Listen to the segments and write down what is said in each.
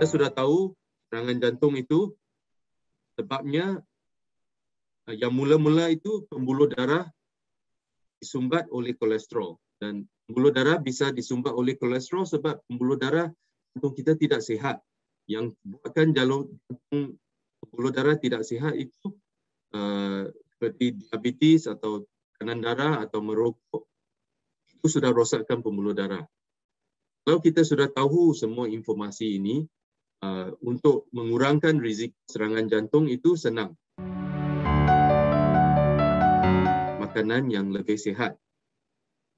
Kita sudah tahu serangan jantung itu sebabnya yang mula-mula itu pembuluh darah disumbat oleh kolesterol. Dan pembuluh darah bisa disumbat oleh kolesterol sebab pembuluh darah jantung kita tidak sihat. Yang buatkan jalur jantung pembuluh darah tidak sihat itu seperti diabetes atau tekanan darah atau merokok, itu sudah rosakkan pembuluh darah. Kalau kita sudah tahu semua informasi ini, untuk mengurangkan risiko serangan jantung itu senang. Makanan yang lebih sihat.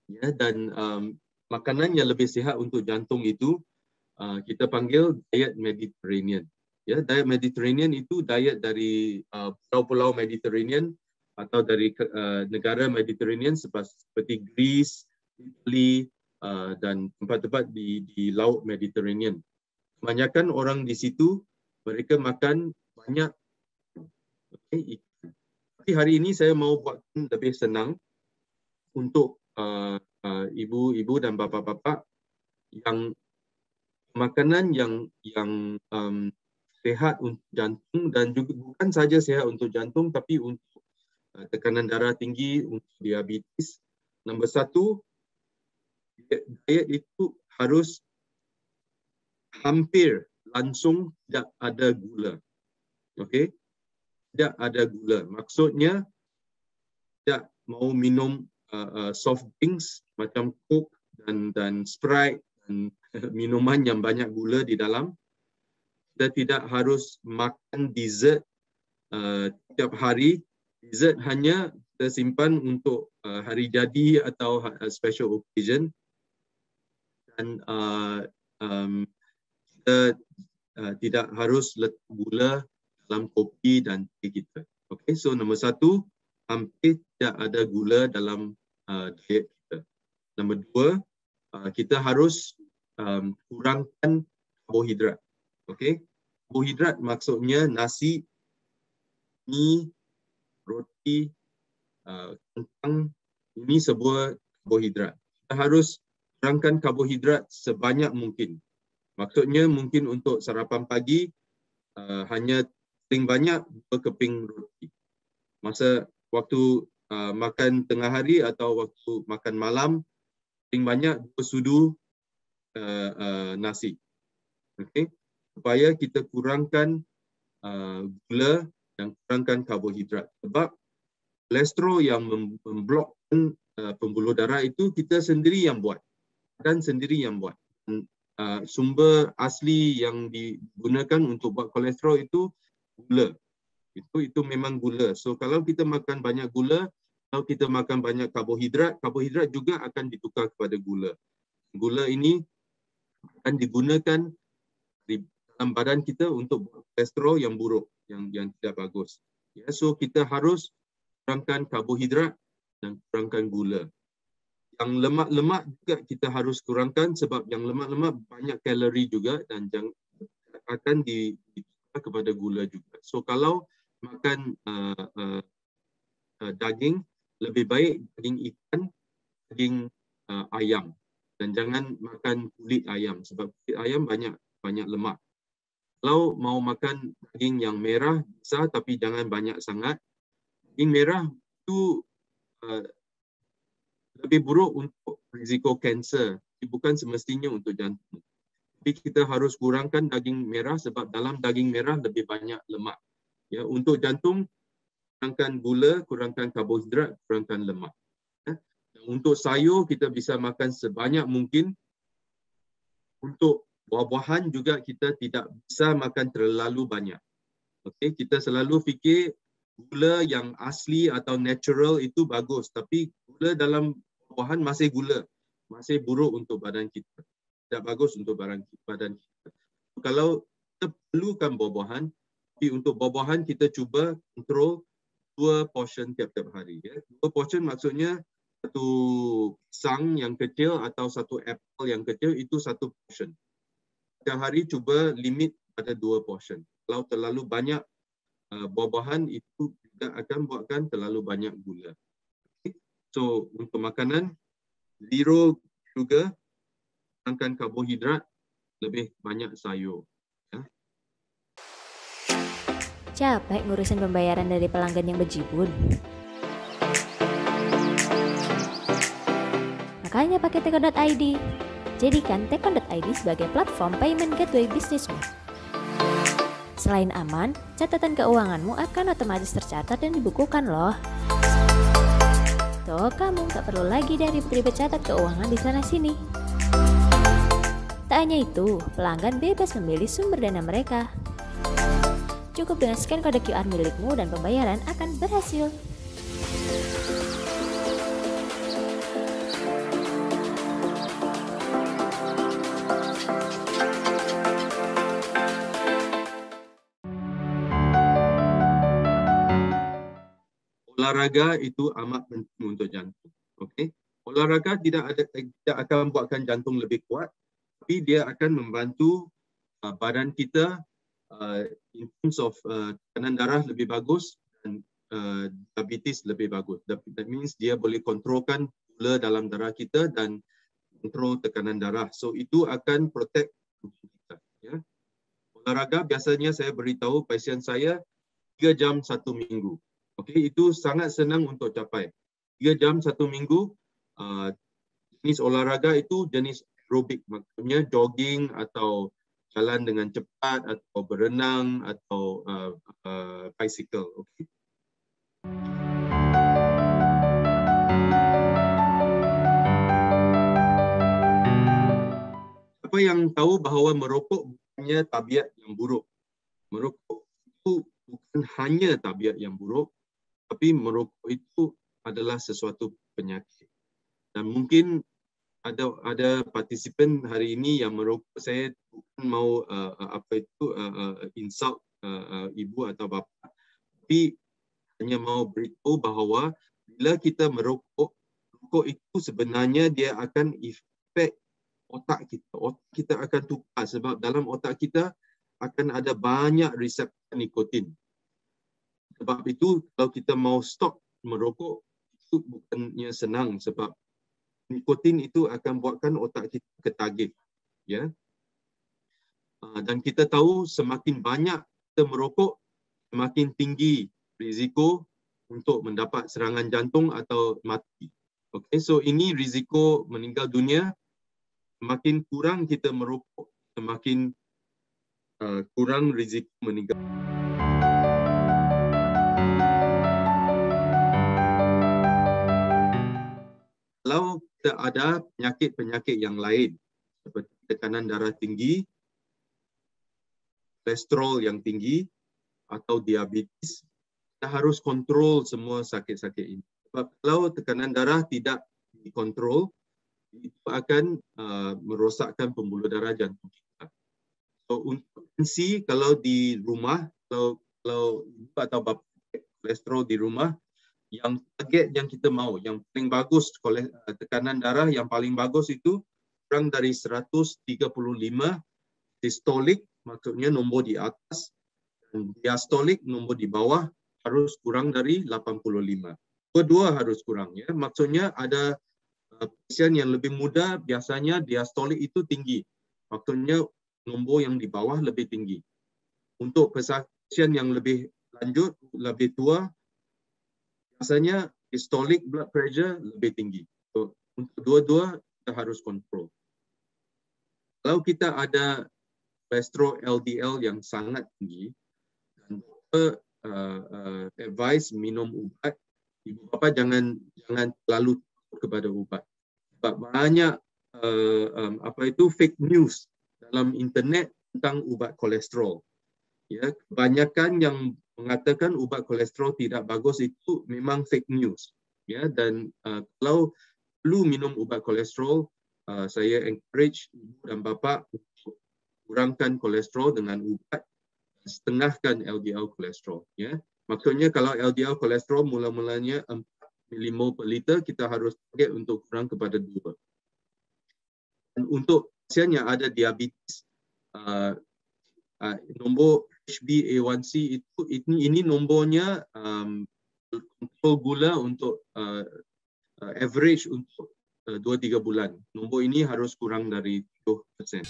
Ya, dan makanan yang lebih sihat untuk jantung itu kita panggil diet Mediterranean. Ya, diet Mediterranean itu diet dari pulau-pulau Mediterranean atau dari negara Mediterranean seperti Greece, Italy, dan tempat-tempat di Laut Mediterranean. Kebanyakan orang di situ mereka makan banyak ikan. Tapi hari ini saya mau buatkan lebih senang untuk ibu-ibu dan bapa-bapa yang makanan yang sehat untuk jantung dan juga bukan saja sehat untuk jantung tapi untuk tekanan darah tinggi, untuk diabetes. Nombor satu, diet itu harus hampir langsung tidak ada gula. Okey? Tidak ada gula. Maksudnya tidak mau minum soft drinks macam Coke dan Sprite dan minuman yang banyak gula di dalam. Kita tidak harus makan dessert setiap hari. Dessert hanya kita simpan untuk hari jadi atau special occasion. Dan kita tidak harus letak gula dalam kopi dan teh kita. Okey, so nombor satu, hampir tidak ada gula dalam diet kita. Nombor dua, kita harus kurangkan karbohidrat. Okey, karbohidrat maksudnya nasi, mie, roti, kentang, ini sebuah karbohidrat. Kita harus kurangkan karbohidrat sebanyak mungkin. Maksudnya mungkin untuk sarapan pagi hanya paling banyak 2 keping roti. Masa waktu makan tengah hari atau waktu makan malam paling banyak 2 sudu nasi. Okey, supaya kita kurangkan gula dan kurangkan karbohidrat. Sebab kolesterol yang memblokkan pembuluh darah itu kita sendiri yang buat. Dan sendiri yang buat. Sumber asli yang digunakan untuk buat kolesterol itu gula. Itu memang gula. So kalau kita makan banyak gula, kalau kita makan banyak karbohidrat, karbohidrat juga akan ditukar kepada gula. Gula ini akan digunakan di dalam badan kita untuk buat kolesterol yang buruk, yang tidak bagus. Ya, so kita harus kurangkan karbohidrat dan kurangkan gula. Yang lemak-lemak juga kita harus kurangkan sebab yang lemak-lemak banyak kalori juga dan akan ditukar kepada gula juga. So kalau makan daging, lebih baik daging ikan, daging ayam, dan jangan makan kulit ayam sebab kulit ayam banyak lemak. Kalau mau makan daging yang merah bisa tapi jangan banyak sangat. Daging merah itu lebih buruk untuk risiko kanser, bukan semestinya untuk jantung. Tapi kita harus kurangkan daging merah sebab dalam daging merah lebih banyak lemak. Ya, untuk jantung kurangkan gula, kurangkan karbohidrat, kurangkan lemak. Ya. Dan untuk sayur kita bisa makan sebanyak mungkin. Untuk buah-buahan juga kita tidak bisa makan terlalu banyak. Okey, kita selalu fikir gula yang asli atau natural itu bagus, tapi gula dalam buah-buahan masih gula, masih buruk untuk badan kita. Tidak bagus untuk badan kita. Kalau kita perlukan buah-buahan, tapi untuk buah-buahan kita cuba kontrol 2 portion tiap-tiap hari. Ya. 2 portion maksudnya satu pisang yang kecil atau satu apple yang kecil itu 1 portion. Setiap hari cuba limit pada 2 portion. Kalau terlalu banyak buah-buahan itu juga akan buatkan terlalu banyak gula. Okay. So untuk makanan, zero sugar, kurangkan karbohidrat, lebih banyak sayur. Ya. Capek ngurusin pembayaran dari pelanggan yang bejibun. Makanya pakai Tekon.id. Jadikan Tekon.id sebagai platform payment gateway bisnismu. Selain aman, catatan keuanganmu akan otomatis tercatat dan dibukukan loh. Tuh, kamu gak perlu lagi dari ribet catat keuangan di sana-sini. Tak hanya itu, pelanggan bebas memilih sumber dana mereka. Cukup dengan scan kode QR milikmu dan pembayaran akan berhasil. Olahraga itu amat penting untuk jantung. Okey. Olahraga tidak akan buatkan jantung lebih kuat, tapi dia akan membantu badan kita in terms of tekanan darah lebih bagus dan diabetes lebih bagus. That means dia boleh kontrolkan gula dalam darah kita dan kontrol tekanan darah. So itu akan protect kita. Ya. Olahraga biasanya saya beritahu pasien saya 3 jam 1 minggu. Okey, itu sangat senang untuk capai. 3 jam 1 minggu. Jenis olahraga itu jenis aerobik, maksudnya jogging atau jalan dengan cepat atau berenang atau bicycle. Okey. Siapa yang tahu bahawa merokok bukannya tabiat yang buruk. Merokok itu bukan hanya tabiat yang buruk, tapi merokok itu adalah sesuatu penyakit. Dan mungkin ada partisipan hari ini yang merokok. Saya bukan mau insult ibu atau bapa, tapi hanya mau beritahu bahawa bila kita merokok, rokok itu sebenarnya dia akan efek otak kita. Otak kita akan tukar sebab dalam otak kita akan ada banyak reseptor nikotin. Sebab itu kalau kita mau stop merokok, itu bukannya senang sebab nikotin itu akan buatkan otak kita ketagih. Ya. Dan kita tahu semakin banyak kita merokok, semakin tinggi risiko untuk mendapat serangan jantung atau mati. Okay, so ini risiko meninggal dunia. Semakin kurang kita merokok, semakin kurang risiko meninggal. Kalau kita ada penyakit-penyakit yang lain seperti tekanan darah tinggi, kolesterol yang tinggi atau diabetes, kita harus kontrol semua sakit-sakit ini. Sebab kalau tekanan darah tidak dikontrol, itu akan merosakkan pembuluh darah jantung kita. So untuk prevensi, kalau di rumah, kalau ibu atau bapa kolesterol di rumah, yang target yang kita mahu, yang paling bagus tekanan darah yang paling bagus itu kurang dari 135 distolik, maksudnya nombor di atas, dan diastolik nombor di bawah harus kurang dari 85. Dua-dua harus kurang, ya. Maksudnya ada pasien yang lebih muda biasanya diastolik itu tinggi, maksudnya nombor yang di bawah lebih tinggi. Untuk pasien yang lebih lanjut, lebih tua, biasanya systolic blood pressure lebih tinggi. So, untuk dua-dua kita harus kontrol. Kalau kita ada kolesterol LDL yang sangat tinggi, dan doktor advise minum ubat, ibu bapa jangan terlalu kepada ubat. Sebab banyak fake news dalam internet tentang ubat kolesterol. Ya, kebanyakan yang mengatakan ubat kolesterol tidak bagus itu memang fake news. Ya, dan kalau perlu minum ubat kolesterol, saya encourage ibu dan bapa untuk kurangkan kolesterol dengan ubat, setengahkan LDL kolesterol. Ya, maksudnya kalau LDL kolesterol mula-mulanya 4 mmol per liter, kita harus target untuk kurang kepada 2. Dan untuk pasien yang ada diabetes, nombor HbA1c itu ini nombornya kontrol gula untuk average untuk 2-3 bulan. Nombor ini harus kurang dari 7%.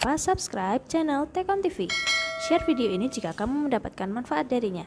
lupa subscribe channel Tekon TV. Share video ini jika kamu mendapatkan manfaat darinya.